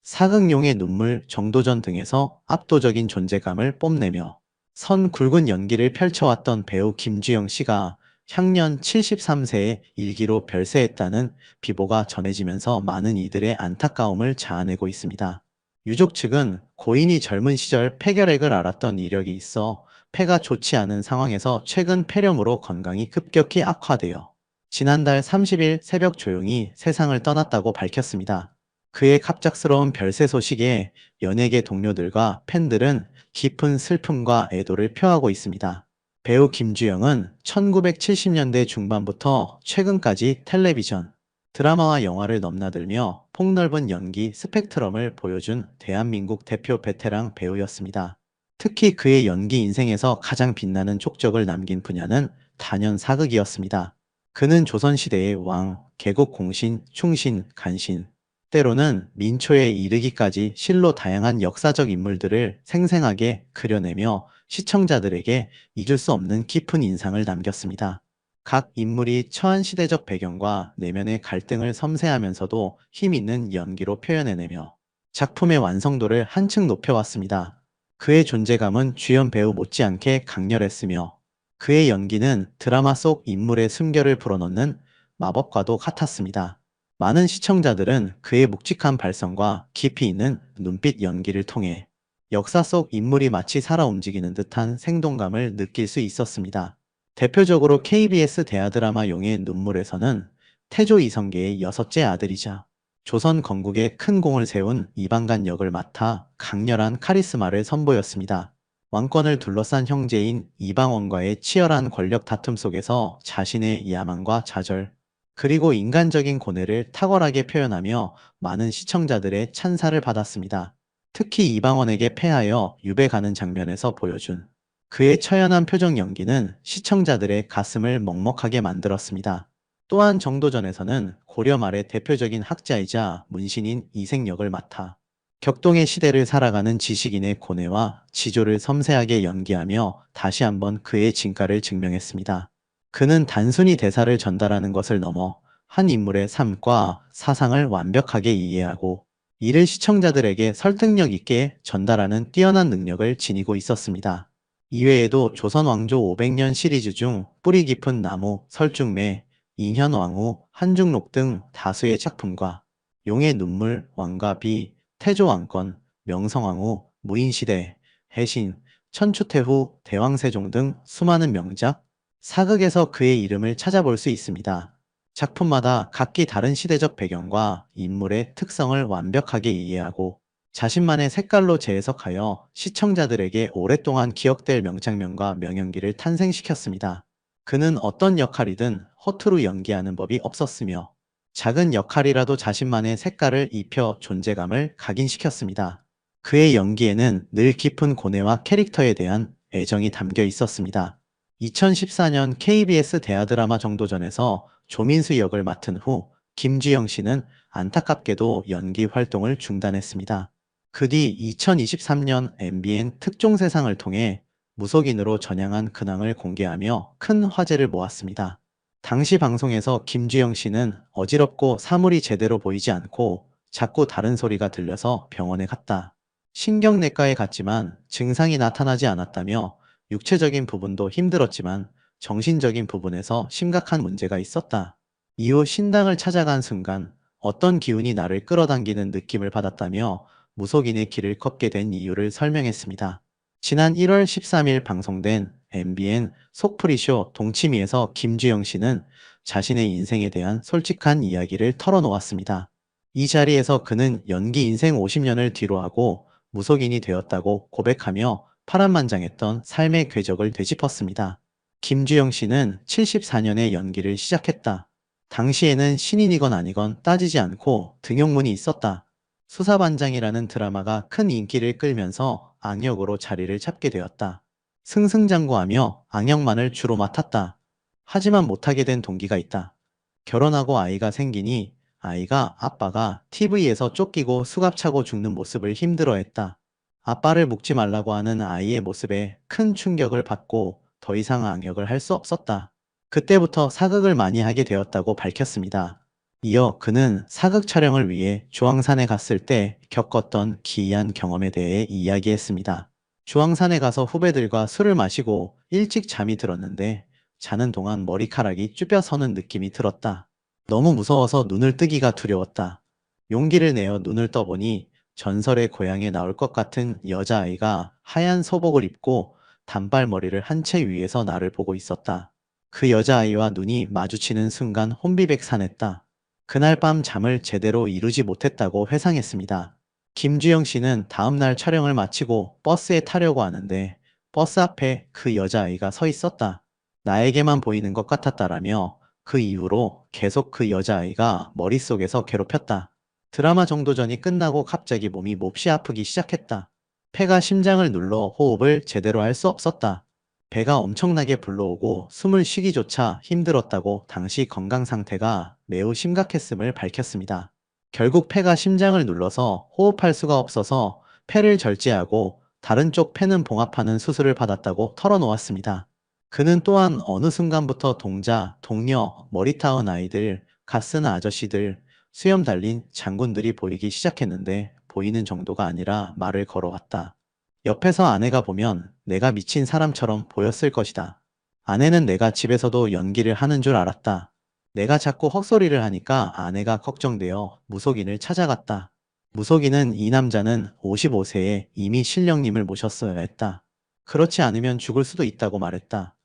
사극용의 눈물, 정도전 등에서 압도적인 존재감을 뽐내며 선 굵은 연기를 펼쳐왔던 배우 김주영 씨가 향년 73세에 일기로 별세했다는 비보가 전해지면서 많은 이들의 안타까움을 자아내고 있습니다. 유족 측은 고인이 젊은 시절 폐결핵을 앓았던 이력이 있어 폐가 좋지 않은 상황에서 최근 폐렴으로 건강이 급격히 악화되어 지난달 30일 새벽 조용히 세상을 떠났다고 밝혔습니다. 그의 갑작스러운 별세 소식에 연예계 동료들과 팬들은 깊은 슬픔과 애도를 표하고 있습니다. 배우 김주영은 1970년대 중반부터 최근까지 텔레비전, 드라마와 영화를 넘나들며 폭넓은 연기 스펙트럼을 보여준 대한민국 대표 베테랑 배우였습니다. 특히 그의 연기 인생에서 가장 빛나는 족적을 남긴 분야는 단연 사극이었습니다. 그는 조선시대의 왕, 개국 공신, 충신, 간신, 때로는 민초에 이르기까지 실로 다양한 역사적 인물들을 생생하게 그려내며 시청자들에게 잊을 수 없는 깊은 인상을 남겼습니다. 각 인물이 처한 시대적 배경과 내면의 갈등을 섬세하면서도 힘 있는 연기로 표현해내며 작품의 완성도를 한층 높여왔습니다. 그의 존재감은 주연 배우 못지않게 강렬했으며 그의 연기는 드라마 속 인물의 숨결을 불어넣는 마법과도 같았습니다. 많은 시청자들은 그의 묵직한 발성과 깊이 있는 눈빛 연기를 통해 역사 속 인물이 마치 살아 움직이는 듯한 생동감을 느낄 수 있었습니다. 대표적으로 KBS 대하드라마 용의 눈물에서는 태조 이성계의 여섯째 아들이자 조선 건국에 큰 공을 세운 이방간 역을 맡아 강렬한 카리스마를 선보였습니다. 왕권을 둘러싼 형제인 이방원과의 치열한 권력 다툼 속에서 자신의 야망과 좌절, 그리고 인간적인 고뇌를 탁월하게 표현하며 많은 시청자들의 찬사를 받았습니다. 특히 이방원에게 패하여 유배 가는 장면에서 보여준 그의 처연한 표정 연기는 시청자들의 가슴을 먹먹하게 만들었습니다. 또한 정도전에서는 고려 말의 대표적인 학자이자 문신인 이색역을 맡아 격동의 시대를 살아가는 지식인의 고뇌와 지조를 섬세하게 연기하며 다시 한번 그의 진가를 증명했습니다. 그는 단순히 대사를 전달하는 것을 넘어 한 인물의 삶과 사상을 완벽하게 이해하고 이를 시청자들에게 설득력 있게 전달하는 뛰어난 능력을 지니고 있었습니다. 이외에도 조선 왕조 500년 시리즈 중 뿌리 깊은 나무, 설중매, 인현왕후, 한중록 등 다수의 작품과 용의 눈물, 왕과 비, 태조왕건, 명성황후, 무인시대, 해신, 천추태후, 대왕세종 등 수많은 명작, 사극에서 그의 이름을 찾아볼 수 있습니다. 작품마다 각기 다른 시대적 배경과 인물의 특성을 완벽하게 이해하고 자신만의 색깔로 재해석하여 시청자들에게 오랫동안 기억될 명장면과 명연기를 탄생시켰습니다. 그는 어떤 역할이든 허투루 연기하는 법이 없었으며 작은 역할이라도 자신만의 색깔을 입혀 존재감을 각인시켰습니다. 그의 연기에는 늘 깊은 고뇌와 캐릭터에 대한 애정이 담겨 있었습니다. 2014년 KBS 대하드라마 정도전에서 조민수 역을 맡은 후 김주영 씨는 안타깝게도 연기 활동을 중단했습니다. 그 뒤 2023년 MBN 특종세상을 통해 무속인으로 전향한 근황을 공개하며 큰 화제를 모았습니다. 당시 방송에서 김주영 씨는 어지럽고 사물이 제대로 보이지 않고 자꾸 다른 소리가 들려서 병원에 갔다. 신경내과에 갔지만 증상이 나타나지 않았다며 육체적인 부분도 힘들었지만 정신적인 부분에서 심각한 문제가 있었다. 이후 신당을 찾아간 순간 어떤 기운이 나를 끌어당기는 느낌을 받았다며 무속인의 길을 걷게 된 이유를 설명했습니다. 지난 1월 13일 방송된 MBN 속풀이쇼 동치미에서 김주영 씨는 자신의 인생에 대한 솔직한 이야기를 털어놓았습니다. 이 자리에서 그는 연기 인생 50년을 뒤로하고 무속인이 되었다고 고백하며 파란만장했던 삶의 궤적을 되짚었습니다. 김주영 씨는 74년에 연기를 시작했다. 당시에는 신인이건 아니건 따지지 않고 등용문이 있었다. 수사반장이라는 드라마가 큰 인기를 끌면서 악역으로 자리를 잡게 되었다. 승승장구하며 악역만을 주로 맡았다. 하지만 못하게 된 동기가 있다. 결혼하고 아이가 생기니 아이가 아빠가 TV에서 쫓기고 수갑차고 죽는 모습을 힘들어했다. 아빠를 묵지 말라고 하는 아이의 모습에 큰 충격을 받고 더 이상 악역을 할 수 없었다. 그때부터 사극을 많이 하게 되었다고 밝혔습니다. 이어 그는 사극 촬영을 위해 주황산에 갔을 때 겪었던 기이한 경험에 대해 이야기했습니다. 주황산에 가서 후배들과 술을 마시고 일찍 잠이 들었는데 자는 동안 머리카락이 쭈뼛서는 느낌이 들었다. 너무 무서워서 눈을 뜨기가 두려웠다. 용기를 내어 눈을 떠보니 전설의 고향에 나올 것 같은 여자아이가 하얀 소복을 입고 단발머리를 한 채 위에서 나를 보고 있었다. 그 여자아이와 눈이 마주치는 순간 혼비백산했다. 그날 밤 잠을 제대로 이루지 못했다고 회상했습니다. 김주영 씨는 다음날 촬영을 마치고 버스에 타려고 하는데 버스 앞에 그 여자아이가 서 있었다. 나에게만 보이는 것 같았다라며 그 이후로 계속 그 여자아이가 머릿속에서 괴롭혔다. 드라마 정도전이 끝나고 갑자기 몸이 몹시 아프기 시작했다. 폐가 심장을 눌러 호흡을 제대로 할 수 없었다. 배가 엄청나게 불러오고 숨을 쉬기조차 힘들었다고 당시 건강 상태가 매우 심각했음을 밝혔습니다. 결국 폐가 심장을 눌러서 호흡할 수가 없어서 폐를 절제하고 다른 쪽 폐는 봉합하는 수술을 받았다고 털어놓았습니다. 그는 또한 어느 순간부터 동자, 동료, 머리 타은 아이들, 갓쓰는 아저씨들, 수염 달린 장군들이 보이기 시작했는데 보이는 정도가 아니라 말을 걸어왔다. 옆에서 아내가 보면 내가 미친 사람처럼 보였을 것이다. 아내는 내가 집에서도 연기를 하는 줄 알았다. 내가 자꾸 헛소리를 하니까 아내가 걱정되어 무속인을 찾아갔다. 무속인은 이 남자는 55세에 이미 신령님을 모셨어야 했다. 그렇지 않으면 죽을 수도 있다고 말했다.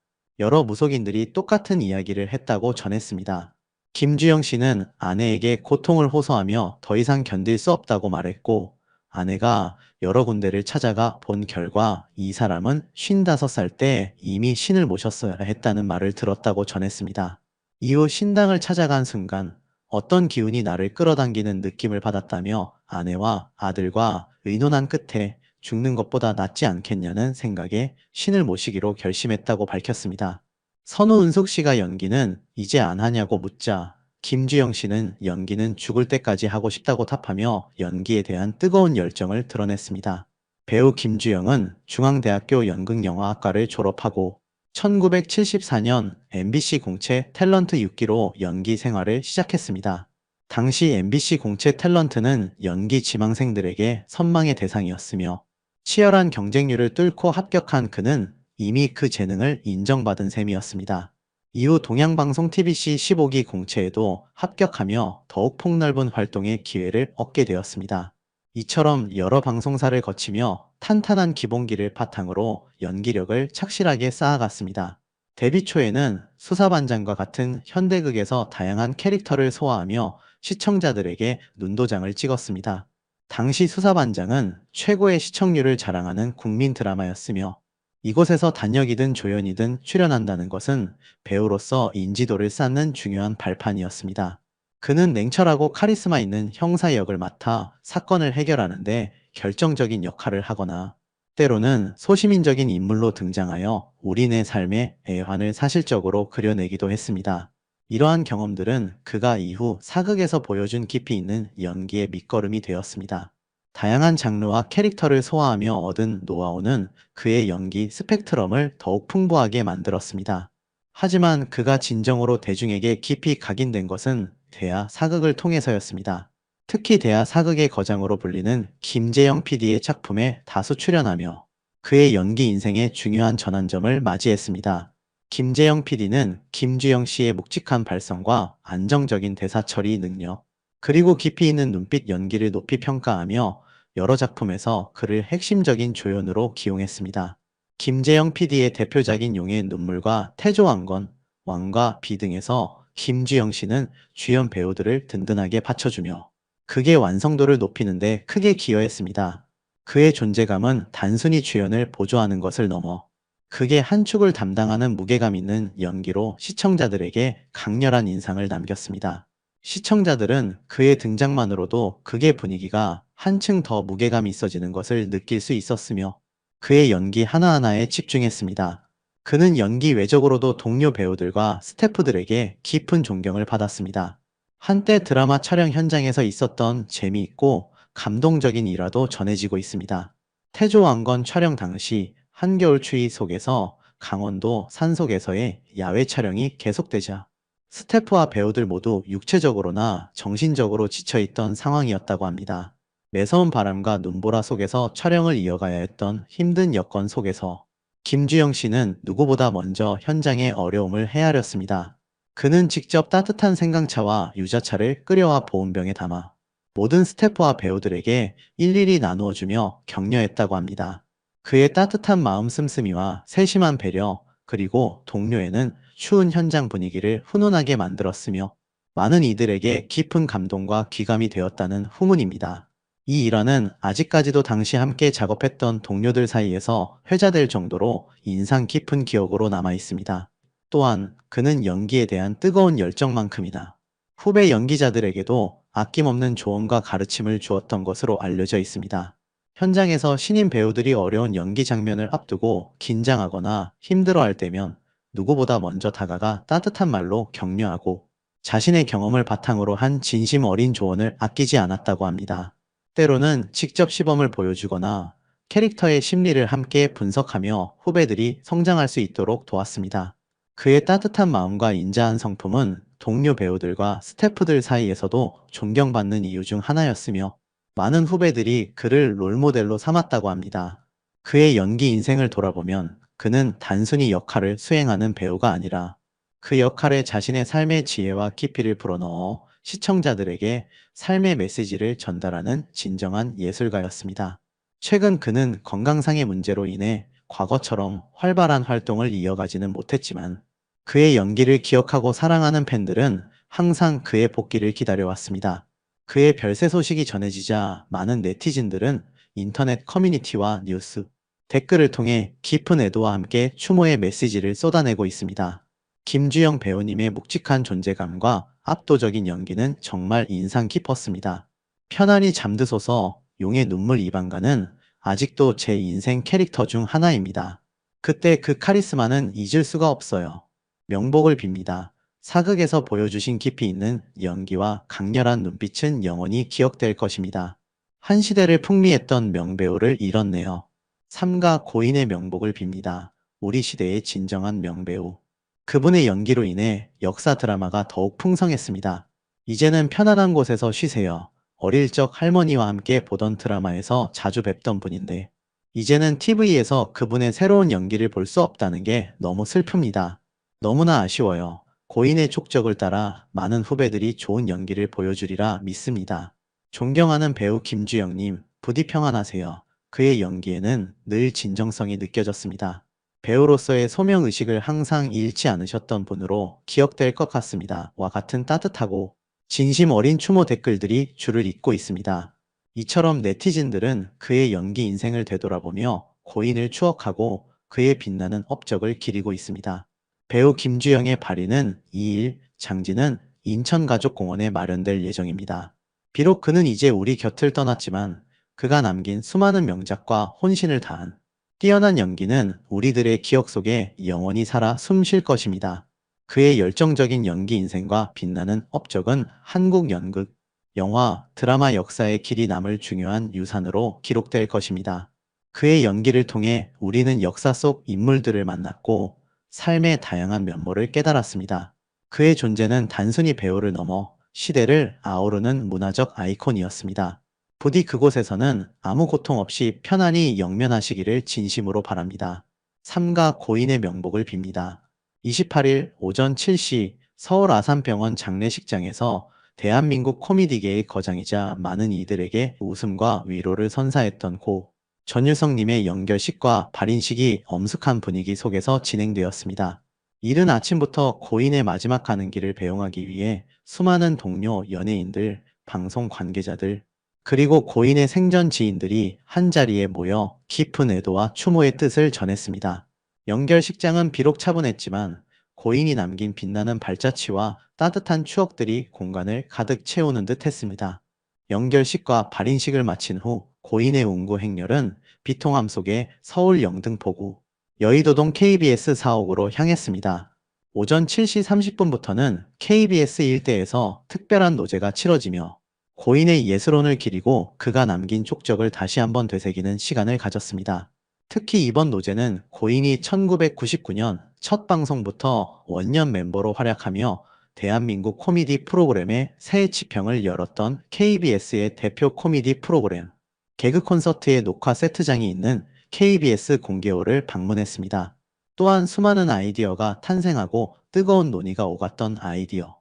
여러 무속인들이 똑같은 이야기를 했다고 전했습니다. 김주영 씨는 아내에게 고통을 호소하며 더 이상 견딜 수 없다고 말했고, 아내가 여러 군데를 찾아가 본 결과 이 사람은 55살 때 이미 신을 모셨어야 했다는 말을 들었다고 전했습니다. 이후 신당을 찾아간 순간 어떤 기운이 나를 끌어당기는 느낌을 받았다며 아내와 아들과 의논한 끝에 죽는 것보다 낫지 않겠냐는 생각에 신을 모시기로 결심했다고 밝혔습니다. 선우 은숙 씨가 연기는 이제 안 하냐고 묻자 김주영 씨는 연기는 죽을 때까지 하고 싶다고 답하며 연기에 대한 뜨거운 열정을 드러냈습니다. 배우 김주영은 중앙대학교 연극영화학과를 졸업하고 1974년 MBC 공채 탤런트 6기로 연기 생활을 시작했습니다. 당시 MBC 공채 탤런트는 연기 지망생들에게 선망의 대상이었으며 치열한 경쟁률을 뚫고 합격한 그는 이미 그 재능을 인정받은 셈이었습니다. 이후 동양방송 TBC 15기 공채에도 합격하며 더욱 폭넓은 활동의 기회를 얻게 되었습니다. 이처럼 여러 방송사를 거치며 탄탄한 기본기를 바탕으로 연기력을 착실하게 쌓아갔습니다. 데뷔 초에는 수사반장과 같은 현대극에서 다양한 캐릭터를 소화하며 시청자들에게 눈도장을 찍었습니다. 당시 수사반장은 최고의 시청률을 자랑하는 국민 드라마였으며 이곳에서 단역이든 조연이든 출연한다는 것은 배우로서 인지도를 쌓는 중요한 발판이었습니다. 그는 냉철하고 카리스마 있는 형사 역을 맡아 사건을 해결하는데 결정적인 역할을 하거나 때로는 소시민적인 인물로 등장하여 우리네 삶의 애환을 사실적으로 그려내기도 했습니다. 이러한 경험들은 그가 이후 사극에서 보여준 깊이 있는 연기의 밑거름이 되었습니다. 다양한 장르와 캐릭터를 소화하며 얻은 노하우는 그의 연기 스펙트럼을 더욱 풍부하게 만들었습니다. 하지만 그가 진정으로 대중에게 깊이 각인된 것은 대하 사극을 통해서였습니다. 특히 대하 사극의 거장으로 불리는 김재영 PD의 작품에 다수 출연하며 그의 연기 인생의 중요한 전환점을 맞이했습니다. 김재영 PD는 김주영 씨의 묵직한 발성과 안정적인 대사 처리 능력, 그리고 깊이 있는 눈빛 연기를 높이 평가하며 여러 작품에서 그를 핵심적인 조연으로 기용했습니다. 김재영 PD의 대표작인 용의 눈물과 태조왕건, 왕과 비 등에서 김주영 씨는 주연 배우들을 든든하게 받쳐주며 극의 완성도를 높이는 데 크게 기여했습니다. 그의 존재감은 단순히 주연을 보조하는 것을 넘어 극의 한 축을 담당하는 무게감 있는 연기로 시청자들에게 강렬한 인상을 남겼습니다. 시청자들은 그의 등장만으로도 극의 분위기가 한층 더 무게감이 있어지는 것을 느낄 수 있었으며 그의 연기 하나하나에 집중했습니다. 그는 연기 외적으로도 동료 배우들과 스태프들에게 깊은 존경을 받았습니다. 한때 드라마 촬영 현장에서 있었던 재미있고 감동적인 일화도 전해지고 있습니다. 태조왕건 촬영 당시 한겨울 추위 속에서 강원도 산속에서의 야외 촬영이 계속되자 스태프와 배우들 모두 육체적으로나 정신적으로 지쳐있던 상황이었다고 합니다. 매서운 바람과 눈보라 속에서 촬영을 이어가야 했던 힘든 여건 속에서 김주영 씨는 누구보다 먼저 현장의 어려움을 헤아렸습니다. 그는 직접 따뜻한 생강차와 유자차를 끓여와 보온병에 담아 모든 스태프와 배우들에게 일일이 나누어 주며 격려했다고 합니다. 그의 따뜻한 마음 씀씀이와 세심한 배려, 그리고 동료에는 추운 현장 분위기를 훈훈하게 만들었으며 많은 이들에게 깊은 감동과 귀감이 되었다는 후문입니다. 이 일화는 아직까지도 당시 함께 작업했던 동료들 사이에서 회자될 정도로 인상 깊은 기억으로 남아 있습니다. 또한 그는 연기에 대한 뜨거운 열정만큼이나 후배 연기자들에게도 아낌없는 조언과 가르침을 주었던 것으로 알려져 있습니다. 현장에서 신인 배우들이 어려운 연기 장면을 앞두고 긴장하거나 힘들어할 때면 누구보다 먼저 다가가 따뜻한 말로 격려하고 자신의 경험을 바탕으로 한 진심 어린 조언을 아끼지 않았다고 합니다. 때로는 직접 시범을 보여주거나 캐릭터의 심리를 함께 분석하며 후배들이 성장할 수 있도록 도왔습니다. 그의 따뜻한 마음과 인자한 성품은 동료 배우들과 스태프들 사이에서도 존경받는 이유 중 하나였으며 많은 후배들이 그를 롤모델로 삼았다고 합니다. 그의 연기 인생을 돌아보면 그는 단순히 역할을 수행하는 배우가 아니라 그 역할에 자신의 삶의 지혜와 깊이를 불어넣어 시청자들에게 삶의 메시지를 전달하는 진정한 예술가였습니다. 최근 그는 건강상의 문제로 인해 과거처럼 활발한 활동을 이어가지는 못했지만 그의 연기를 기억하고 사랑하는 팬들은 항상 그의 복귀를 기다려왔습니다. 그의 별세 소식이 전해지자 많은 네티즌들은 인터넷 커뮤니티와 뉴스, 댓글을 통해 깊은 애도와 함께 추모의 메시지를 쏟아내고 있습니다. 김주영 배우님의 묵직한 존재감과 압도적인 연기는 정말 인상 깊었습니다. 편안히 잠드소서 용의 눈물 이방가는 아직도 제 인생 캐릭터 중 하나입니다. 그때 그 카리스마는 잊을 수가 없어요. 명복을 빕니다. 사극에서 보여주신 깊이 있는 연기와 강렬한 눈빛은 영원히 기억될 것입니다. 한 시대를 풍미했던 명배우를 잃었네요. 삼가 고인의 명복을 빕니다. 우리 시대의 진정한 명배우. 그분의 연기로 인해 역사 드라마가 더욱 풍성했습니다. 이제는 편안한 곳에서 쉬세요. 어릴 적 할머니와 함께 보던 드라마에서 자주 뵙던 분인데, 이제는 TV에서 그분의 새로운 연기를 볼 수 없다는 게 너무 슬픕니다. 너무나 아쉬워요. 고인의 족적을 따라 많은 후배들이 좋은 연기를 보여주리라 믿습니다. 존경하는 배우 김주영님, 부디 평안하세요. 그의 연기에는 늘 진정성이 느껴졌습니다. 배우로서의 소명의식을 항상 잃지 않으셨던 분으로 기억될 것 같습니다. 와 같은 따뜻하고 진심 어린 추모 댓글들이 줄을 잇고 있습니다. 이처럼 네티즌들은 그의 연기 인생을 되돌아보며 고인을 추억하고 그의 빛나는 업적을 기리고 있습니다. 배우 김주영의 발인은 2일 장지는 인천가족공원에 마련될 예정입니다. 비록 그는 이제 우리 곁을 떠났지만 그가 남긴 수많은 명작과 혼신을 다한 뛰어난 연기는 우리들의 기억 속에 영원히 살아 숨쉴 것입니다. 그의 열정적인 연기 인생과 빛나는 업적은 한국 연극, 영화, 드라마 역사에 길이 남을 중요한 유산으로 기록될 것입니다. 그의 연기를 통해 우리는 역사 속 인물들을 만났고 삶의 다양한 면모를 깨달았습니다. 그의 존재는 단순히 배우를 넘어 시대를 아우르는 문화적 아이콘이었습니다. 부디 그곳에서는 아무 고통 없이 편안히 영면하시기를 진심으로 바랍니다. 삼가 고인의 명복을 빕니다. 28일 오전 7시 서울 아산병원 장례식장에서 대한민국 코미디계의 거장이자 많은 이들에게 웃음과 위로를 선사했던 고 전유성님의 연결식과 발인식이 엄숙한 분위기 속에서 진행되었습니다. 이른 아침부터 고인의 마지막 가는 길을 배웅하기 위해 수많은 동료, 연예인들, 방송 관계자들, 그리고 고인의 생전 지인들이 한자리에 모여 깊은 애도와 추모의 뜻을 전했습니다. 연결식장은 비록 차분했지만 고인이 남긴 빛나는 발자취와 따뜻한 추억들이 공간을 가득 채우는 듯 했습니다. 연결식과 발인식을 마친 후 고인의 운구 행렬은 비통함 속에 서울 영등포구 여의도동 KBS 사옥으로 향했습니다. 오전 7시 30분부터는 KBS 일대에서 특별한 노제가 치러지며 고인의 예술혼을 기리고 그가 남긴 족적을 다시 한번 되새기는 시간을 가졌습니다. 특히 이번 노제는 고인이 1999년 첫 방송부터 원년 멤버로 활약하며 대한민국 코미디 프로그램의 새 지평을 열었던 KBS의 대표 코미디 프로그램, 개그 콘서트의 녹화 세트장이 있는 KBS 공개홀을 방문했습니다. 또한 수많은 아이디어가 탄생하고 뜨거운 논의가 오갔던 아이디어,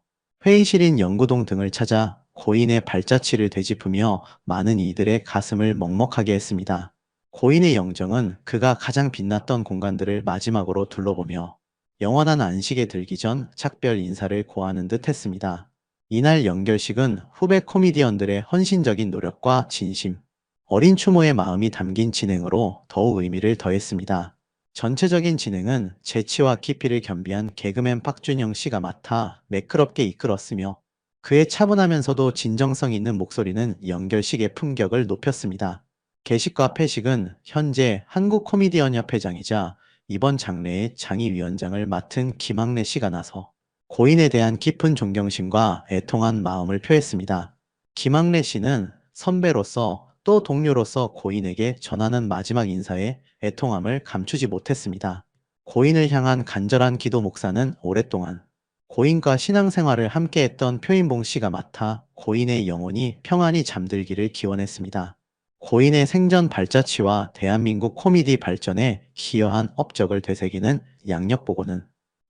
회의실인 연구동 등을 찾아 고인의 발자취를 되짚으며 많은 이들의 가슴을 먹먹하게 했습니다. 고인의 영정은 그가 가장 빛났던 공간들을 마지막으로 둘러보며 영원한 안식에 들기 전 작별 인사를 고하는 듯 했습니다. 이날 연결식은 후배 코미디언들의 헌신적인 노력과 진심, 어린 추모의 마음이 담긴 진행으로 더욱 의미를 더했습니다. 전체적인 진행은 재치와 깊이를 겸비한 개그맨 박준영 씨가 맡아 매끄럽게 이끌었으며 그의 차분하면서도 진정성 있는 목소리는 연결식의 품격을 높였습니다. 개식과 폐식은 현재 한국코미디언협회장이자 이번 장례의 장의위원장을 맡은 김학래 씨가 나서 고인에 대한 깊은 존경심과 애통한 마음을 표했습니다. 김학래 씨는 선배로서 또 동료로서 고인에게 전하는 마지막 인사에 애통함을 감추지 못했습니다. 고인을 향한 간절한 기도 목사는 오랫동안 고인과 신앙생활을 함께했던 표인봉 씨가 맡아 고인의 영혼이 평안히 잠들기를 기원했습니다. 고인의 생전 발자취와 대한민국 코미디 발전에 기여한 업적을 되새기는 양력보고는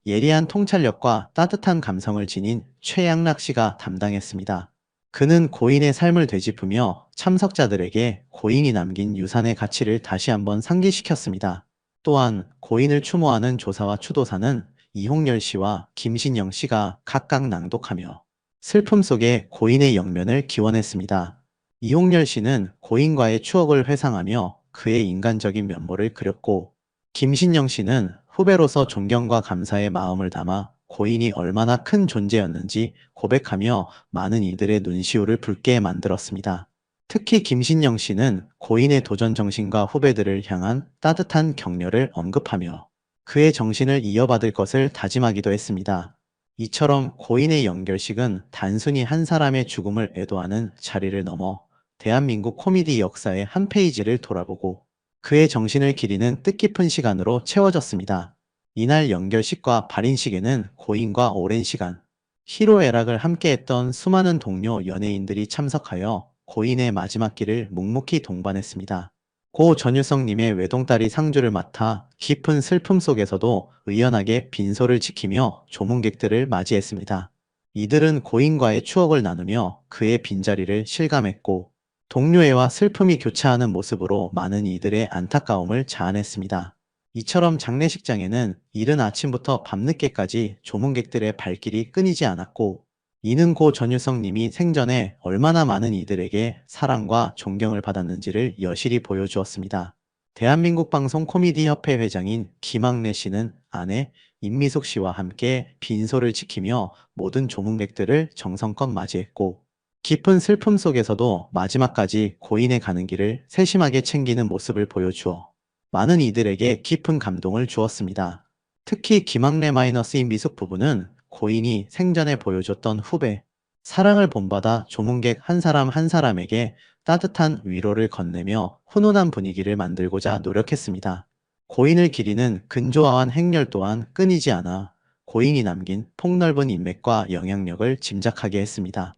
예리한 통찰력과 따뜻한 감성을 지닌 최양락 씨가 담당했습니다. 그는 고인의 삶을 되짚으며 참석자들에게 고인이 남긴 유산의 가치를 다시 한번 상기시켰습니다. 또한 고인을 추모하는 조사와 추도사는 이홍렬 씨와 김신영 씨가 각각 낭독하며 슬픔 속에 고인의 영면을 기원했습니다. 이홍렬 씨는 고인과의 추억을 회상하며 그의 인간적인 면모를 그렸고, 김신영 씨는 후배로서 존경과 감사의 마음을 담아 고인이 얼마나 큰 존재였는지 고백하며 많은 이들의 눈시울을 붉게 만들었습니다. 특히 김신영 씨는 고인의 도전 정신과 후배들을 향한 따뜻한 격려를 언급하며 그의 정신을 이어받을 것을 다짐하기도 했습니다. 이처럼 고인의 연결식은 단순히 한 사람의 죽음을 애도하는 자리를 넘어 대한민국 코미디 역사의 한 페이지를 돌아보고 그의 정신을 기리는 뜻깊은 시간으로 채워졌습니다. 이날 연결식과 발인식에는 고인과 오랜 시간, 희로애락을 함께했던 수많은 동료 연예인들이 참석하여 고인의 마지막 길을 묵묵히 동반했습니다. 고 전유성님의 외동딸이 상주를 맡아 깊은 슬픔 속에서도 의연하게 빈소를 지키며 조문객들을 맞이했습니다. 이들은 고인과의 추억을 나누며 그의 빈자리를 실감했고, 동료애와 슬픔이 교차하는 모습으로 많은 이들의 안타까움을 자아냈습니다. 이처럼 장례식장에는 이른 아침부터 밤늦게까지 조문객들의 발길이 끊이지 않았고, 이는 고 전유성 님이 생전에 얼마나 많은 이들에게 사랑과 존경을 받았는지를 여실히 보여주었습니다. 대한민국 방송 코미디 협회 회장인 김학래 씨는 아내 임미숙 씨와 함께 빈소를 지키며 모든 조문객들을 정성껏 맞이했고, 깊은 슬픔 속에서도 마지막까지 고인의 가는 길을 세심하게 챙기는 모습을 보여주어 많은 이들에게 깊은 감동을 주었습니다. 특히 김학래 임미숙 부부는 고인이 생전에 보여줬던 후배, 사랑을 본받아 조문객 한 사람 한 사람에게 따뜻한 위로를 건네며 훈훈한 분위기를 만들고자 노력했습니다. 고인을 기리는 근조화한 행렬 또한 끊이지 않아 고인이 남긴 폭넓은 인맥과 영향력을 짐작하게 했습니다.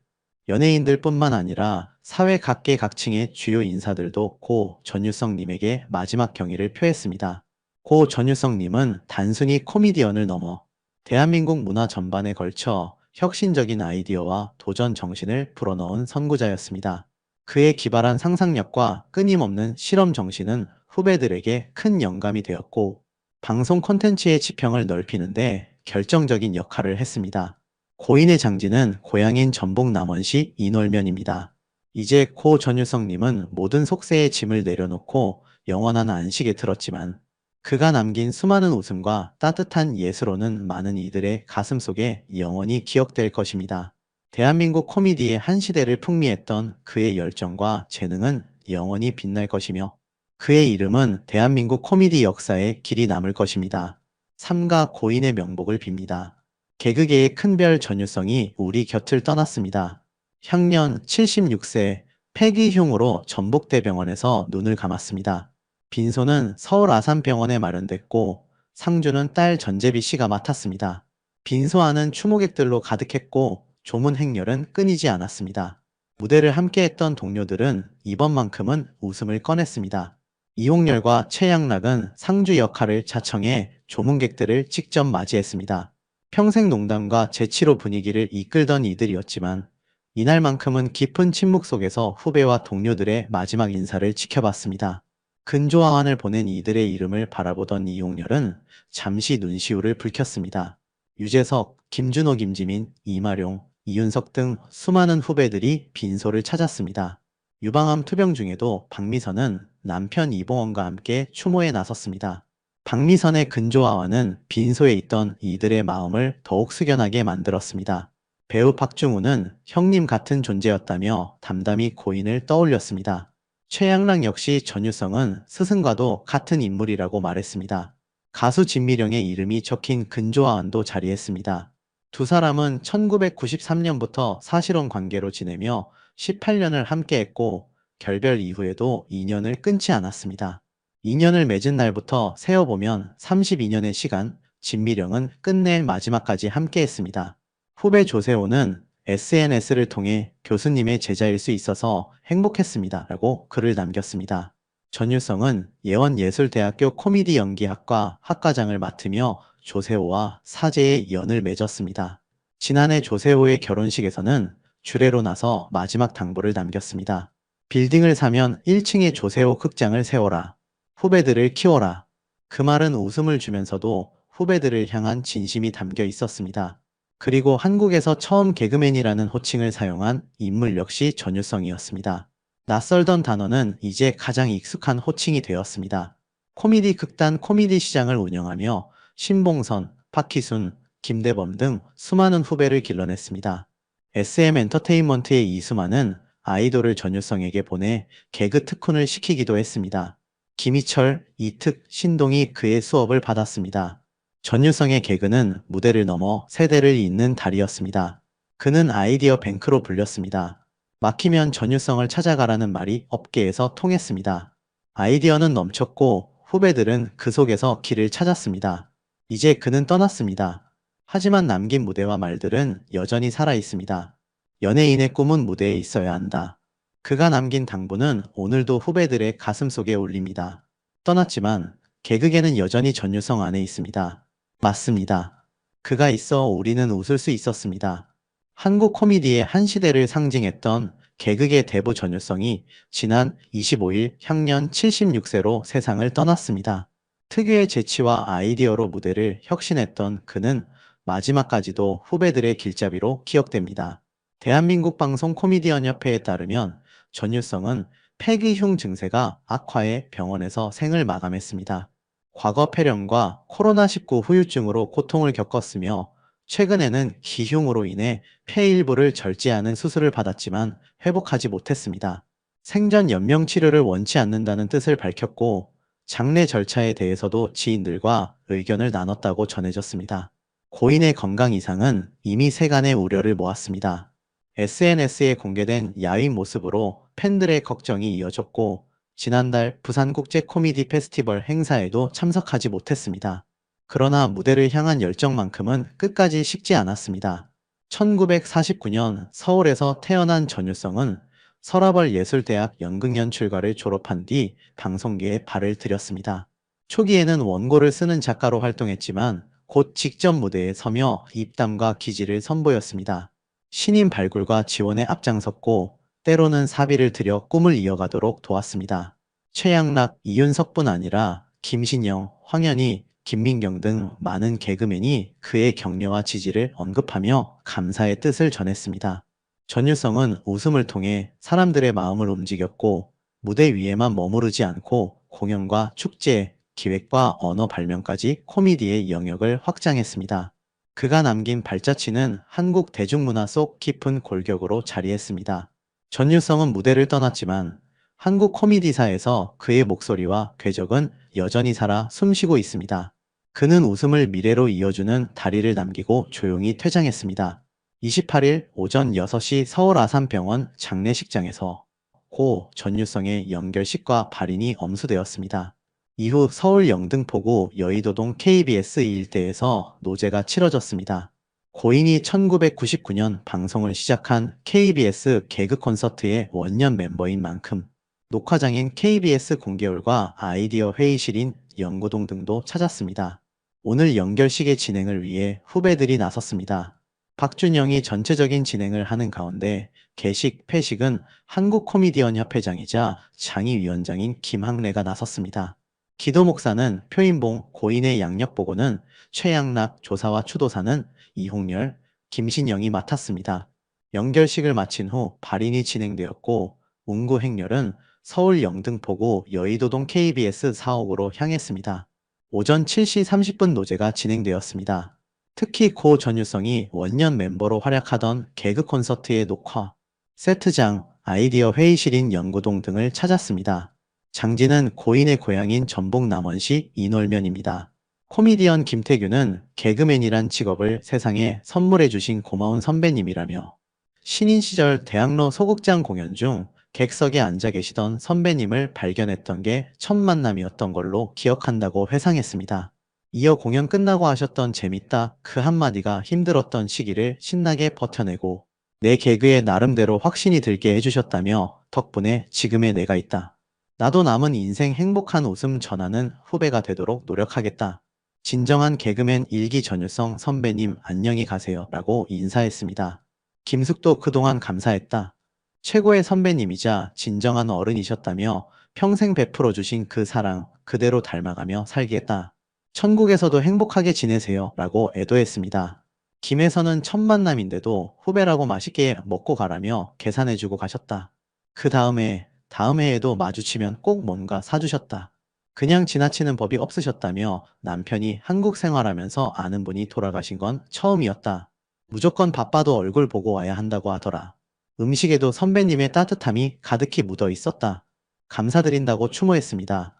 연예인들뿐만 아니라 사회 각계각층의 주요 인사들도 고 전유성님에게 마지막 경의를 표했습니다. 고 전유성님은 단순히 코미디언을 넘어 대한민국 문화 전반에 걸쳐 혁신적인 아이디어와 도전 정신을 불어넣은 선구자였습니다. 그의 기발한 상상력과 끊임없는 실험 정신은 후배들에게 큰 영감이 되었고, 방송 콘텐츠의 지평을 넓히는데 결정적인 역할을 했습니다. 고인의 장지는 고향인 전북 남원시 인월면입니다. 이제 고 전유성님은 모든 속세의 짐을 내려놓고 영원한 안식에 들었지만, 그가 남긴 수많은 웃음과 따뜻한 예술로는 많은 이들의 가슴 속에 영원히 기억될 것입니다. 대한민국 코미디의 한 시대를 풍미했던 그의 열정과 재능은 영원히 빛날 것이며, 그의 이름은 대한민국 코미디 역사에 길이 남을 것입니다. 삼가 고인의 명복을 빕니다. 개그계의 큰별 전유성이 우리 곁을 떠났습니다. 향년 76세 폐기흉으로 전북대병원에서 눈을 감았습니다. 빈소는 서울 아산병원에 마련됐고, 상주는 딸 전재비 씨가 맡았습니다. 빈소 안은 추모객들로 가득했고 조문 행렬은 끊이지 않았습니다. 무대를 함께했던 동료들은 이번만큼은 웃음을 꺼냈습니다. 이홍렬과 최양락은 상주 역할을 자청해 조문객들을 직접 맞이했습니다. 평생 농담과 재치로 분위기를 이끌던 이들이었지만 이날만큼은 깊은 침묵 속에서 후배와 동료들의 마지막 인사를 지켜봤습니다. 근조화환을 보낸 이들의 이름을 바라보던 이용렬은 잠시 눈시울을 붉혔습니다. 유재석, 김준호, 김지민, 이마룡, 이윤석 등 수많은 후배들이 빈소를 찾았습니다. 유방암 투병 중에도 박미선은 남편 이봉원과 함께 추모에 나섰습니다. 박미선의 근조화환은 빈소에 있던 이들의 마음을 더욱 숙연하게 만들었습니다. 배우 박중훈은 형님 같은 존재였다며 담담히 고인을 떠올렸습니다. 최양락 역시 전유성은 스승과도 같은 인물이라고 말했습니다. 가수 진미령의 이름이 적힌 근조화환도 자리했습니다. 두 사람은 1993년부터 사실혼 관계로 지내며 18년을 함께했고 결별 이후에도 인연을 끊지 않았습니다. 인연을 맺은 날부터 세어보면 32년의 시간, 진미령은 끝내 마지막까지 함께했습니다. 후배 조세호는 SNS를 통해 교수님의 제자일 수 있어서 행복했습니다. 라고 글을 남겼습니다. 전유성은 예원예술대학교 코미디 연기학과 학과장을 맡으며 조세호와 사제의 연을 맺었습니다. 지난해 조세호의 결혼식에서는 주례로 나서 마지막 당부를 남겼습니다. 빌딩을 사면 1층에 조세호 극장을 세워라. 후배들을 키워라. 그 말은 웃음을 주면서도 후배들을 향한 진심이 담겨 있었습니다. 그리고 한국에서 처음 개그맨이라는 호칭을 사용한 인물 역시 전유성이었습니다. 낯설던 단어는 이제 가장 익숙한 호칭이 되었습니다. 코미디 극단 코미디 시장을 운영하며 신봉선, 박희순, 김대범 등 수많은 후배를 길러냈습니다. SM 엔터테인먼트의 이수만은 아이돌을 전유성에게 보내 개그 특훈을 시키기도 했습니다. 김희철, 이특, 신동이 그의 수업을 받았습니다. 전유성의 개그는 무대를 넘어 세대를 잇는 달이었습니다. 그는 아이디어 뱅크로 불렸습니다. 막히면 전유성을 찾아가라는 말이 업계에서 통했습니다. 아이디어는 넘쳤고 후배들은 그 속에서 길을 찾았습니다. 이제 그는 떠났습니다. 하지만 남긴 무대와 말들은 여전히 살아있습니다. 연예인의 꿈은 무대에 있어야 한다. 그가 남긴 당부는 오늘도 후배들의 가슴 속에 울립니다. 떠났지만 개그계는 여전히 전유성 안에 있습니다. 맞습니다. 그가 있어 우리는 웃을 수 있었습니다. 한국 코미디의 한 시대를 상징했던 개그계 대부 전유성이 지난 25일 향년 76세로 세상을 떠났습니다. 특유의 재치와 아이디어로 무대를 혁신했던 그는 마지막까지도 후배들의 길잡이로 기억됩니다. 대한민국 방송 코미디언 협회에 따르면 전유성은 폐기흉 증세가 악화해 병원에서 생을 마감했습니다. 과거 폐렴과 코로나19 후유증으로 고통을 겪었으며 최근에는 기흉으로 인해 폐 일부를 절제하는 수술을 받았지만 회복하지 못했습니다. 생전 연명 치료를 원치 않는다는 뜻을 밝혔고 장례 절차에 대해서도 지인들과 의견을 나눴다고 전해졌습니다. 고인의 건강 이상은 이미 세간의 우려를 모았습니다. SNS에 공개된 야윈 모습으로 팬들의 걱정이 이어졌고 지난달 부산국제 코미디 페스티벌 행사에도 참석하지 못했습니다. 그러나 무대를 향한 열정만큼은 끝까지 식지 않았습니다. 1949년 서울에서 태어난 전유성은 서라벌 예술대학 연극연출과를 졸업한 뒤 방송계에 발을 들였습니다. 초기에는 원고를 쓰는 작가로 활동했지만 곧 직접 무대에 서며 입담과 기질을 선보였습니다. 신인 발굴과 지원에 앞장섰고 때로는 사비를 들여 꿈을 이어가도록 도왔습니다. 최양락, 이윤석뿐 아니라 김신영, 황현희, 김민경 등 많은 개그맨이 그의 격려와 지지를 언급하며 감사의 뜻을 전했습니다. 전유성은 웃음을 통해 사람들의 마음을 움직였고 무대 위에만 머무르지 않고 공연과 축제, 기획과 언어 발명까지 코미디의 영역을 확장했습니다. 그가 남긴 발자취는 한국 대중문화 속 깊은 골격으로 자리했습니다. 전유성은 무대를 떠났지만 한국 코미디사에서 그의 목소리와 궤적은 여전히 살아 숨쉬고 있습니다. 그는 웃음을 미래로 이어주는 다리를 남기고 조용히 퇴장했습니다. 28일 오전 6시 서울 아산병원 장례식장에서 고 전유성의 연결식과 발인이 엄수되었습니다. 이후 서울 영등포구 여의도동 KBS 일대에서 노제가 치러졌습니다. 고인이 1999년 방송을 시작한 KBS 개그 콘서트의 원년 멤버인 만큼 녹화장인 KBS 공개홀과 아이디어 회의실인 연구동 등도 찾았습니다. 오늘 연결식의 진행을 위해 후배들이 나섰습니다. 박준영이 전체적인 진행을 하는 가운데 개식, 회식은 한국코미디언협회장이자 장의위원장인 김학래가 나섰습니다. 기도 목사는 표인봉, 고인의 양력 보고는 최양락, 조사와 추도사는 이홍렬, 김신영이 맡았습니다. 연결식을 마친 후 발인이 진행되었고 운구 행렬은 서울 영등포구 여의도동 KBS 사옥으로 향했습니다. 오전 7시 30분 노제가 진행되었습니다. 특히 고 전유성이 원년 멤버로 활약하던 개그 콘서트의 녹화, 세트장, 아이디어 회의실인 연구동 등을 찾았습니다. 장지는 고인의 고향인 전북 남원시 인월면입니다. 코미디언 김태규는 개그맨이란 직업을 세상에 선물해 주신 고마운 선배님이라며 신인 시절 대학로 소극장 공연 중 객석에 앉아 계시던 선배님을 발견했던 게 첫 만남이었던 걸로 기억한다고 회상했습니다. 이어 공연 끝나고 하셨던 재밌다 그 한마디가 힘들었던 시기를 신나게 버텨내고 내 개그에 나름대로 확신이 들게 해주셨다며 덕분에 지금의 내가 있다. 나도 남은 인생 행복한 웃음 전하는 후배가 되도록 노력하겠다. 진정한 개그맨 일기 전유성 선배님 안녕히 가세요 라고 인사했습니다. 김숙도 그동안 감사했다. 최고의 선배님이자 진정한 어른이셨다며 평생 베풀어 주신 그 사랑 그대로 닮아가며 살겠다. 천국에서도 행복하게 지내세요 라고 애도했습니다. 김혜선은 첫 만남인데도 후배라고 맛있게 먹고 가라며 계산해주고 가셨다. 그 다음 해에도 마주치면 꼭 뭔가 사주셨다. 그냥 지나치는 법이 없으셨다며 남편이 한국 생활하면서 아는 분이 돌아가신 건 처음이었다. 무조건 바빠도 얼굴 보고 와야 한다고 하더라. 음식에도 선배님의 따뜻함이 가득히 묻어 있었다. 감사드린다고 추모했습니다.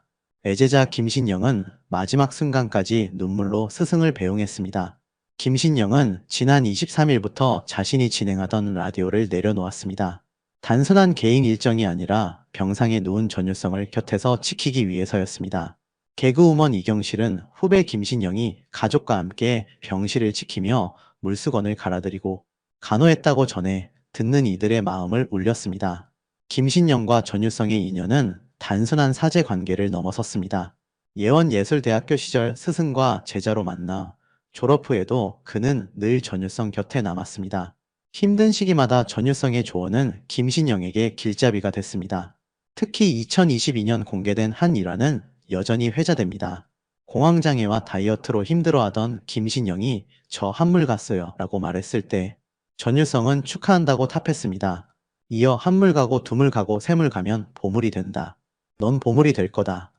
애제자 김신영은 마지막 순간까지 눈물로 스승을 배웅했습니다. 김신영은 지난 23일부터 자신이 진행하던 라디오를 내려놓았습니다. 단순한 개인 일정이 아니라 병상에 누운 전유성을 곁에서 지키기 위해서였습니다. 개그우먼 이경실은 후배 김신영이 가족과 함께 병실을 지키며 물수건을 갈아드리고 간호했다고 전해 듣는 이들의 마음을 울렸습니다. 김신영과 전유성의 인연은 단순한 사제 관계를 넘어섰습니다. 예원예술대학교 시절 스승과 제자로 만나 졸업 후에도 그는 늘 전유성 곁에 남았습니다. 힘든 시기마다 전유성의 조언은 김신영에게 길잡이가 됐습니다. 특히 2022년 공개된 한 일화는 여전히 회자됩니다. 공황장애와 다이어트로 힘들어하던 김신영이 저 한물 갔어요 라고 말했을 때 전유성은 축하한다고 답했습니다. 이어 한물 가고 두물 가고 세물 가면 보물이 된다. 넌 보물이 될 거다.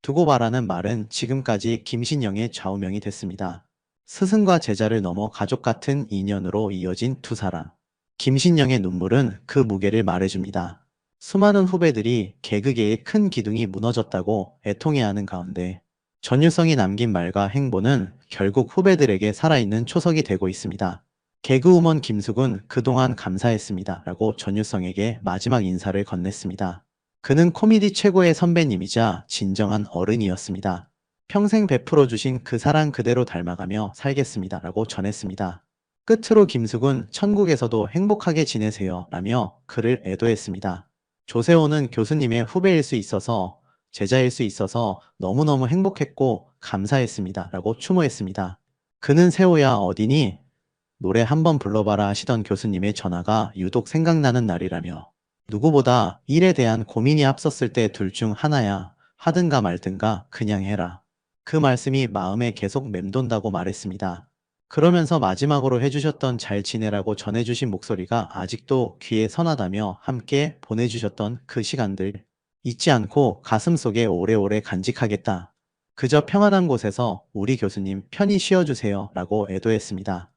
두고 봐라는 말은 지금까지 김신영의 좌우명이 됐습니다. 스승과 제자를 넘어 가족 같은 인연으로 이어진 두 사람. 김신영의 눈물은 그 무게를 말해줍니다. 수많은 후배들이 개그계의 큰 기둥이 무너졌다고 애통해하는 가운데 전유성이 남긴 말과 행보는 결국 후배들에게 살아있는 초석이 되고 있습니다. 개그우먼 김숙은 그동안 감사했습니다 라고 전유성에게 마지막 인사를 건넸습니다. 그는 코미디 최고의 선배님이자 진정한 어른이었습니다. 평생 베풀어 주신 그 사랑 그대로 닮아가며 살겠습니다 라고 전했습니다. 끝으로 김숙은 천국에서도 행복하게 지내세요 라며 그를 애도했습니다. 조세호는 교수님의 후배일 수 있어서 제자일 수 있어서 너무너무 행복했고 감사했습니다 라고 추모했습니다. 그는 세호야 어디니? 노래 한번 불러봐라 하시던 교수님의 전화가 유독 생각나는 날이라며 누구보다 일에 대한 고민이 앞섰을 때 둘 중 하나야 하든가 말든가 그냥 해라. 그 말씀이 마음에 계속 맴돈다고 말했습니다. 그러면서 마지막으로 해주셨던 잘 지내라고 전해주신 목소리가 아직도 귀에 선하다며 함께 보내주셨던 그 시간들 잊지 않고 가슴속에 오래오래 간직하겠다. 그저 평안한 곳에서 우리 교수님 편히 쉬어주세요 라고 애도했습니다.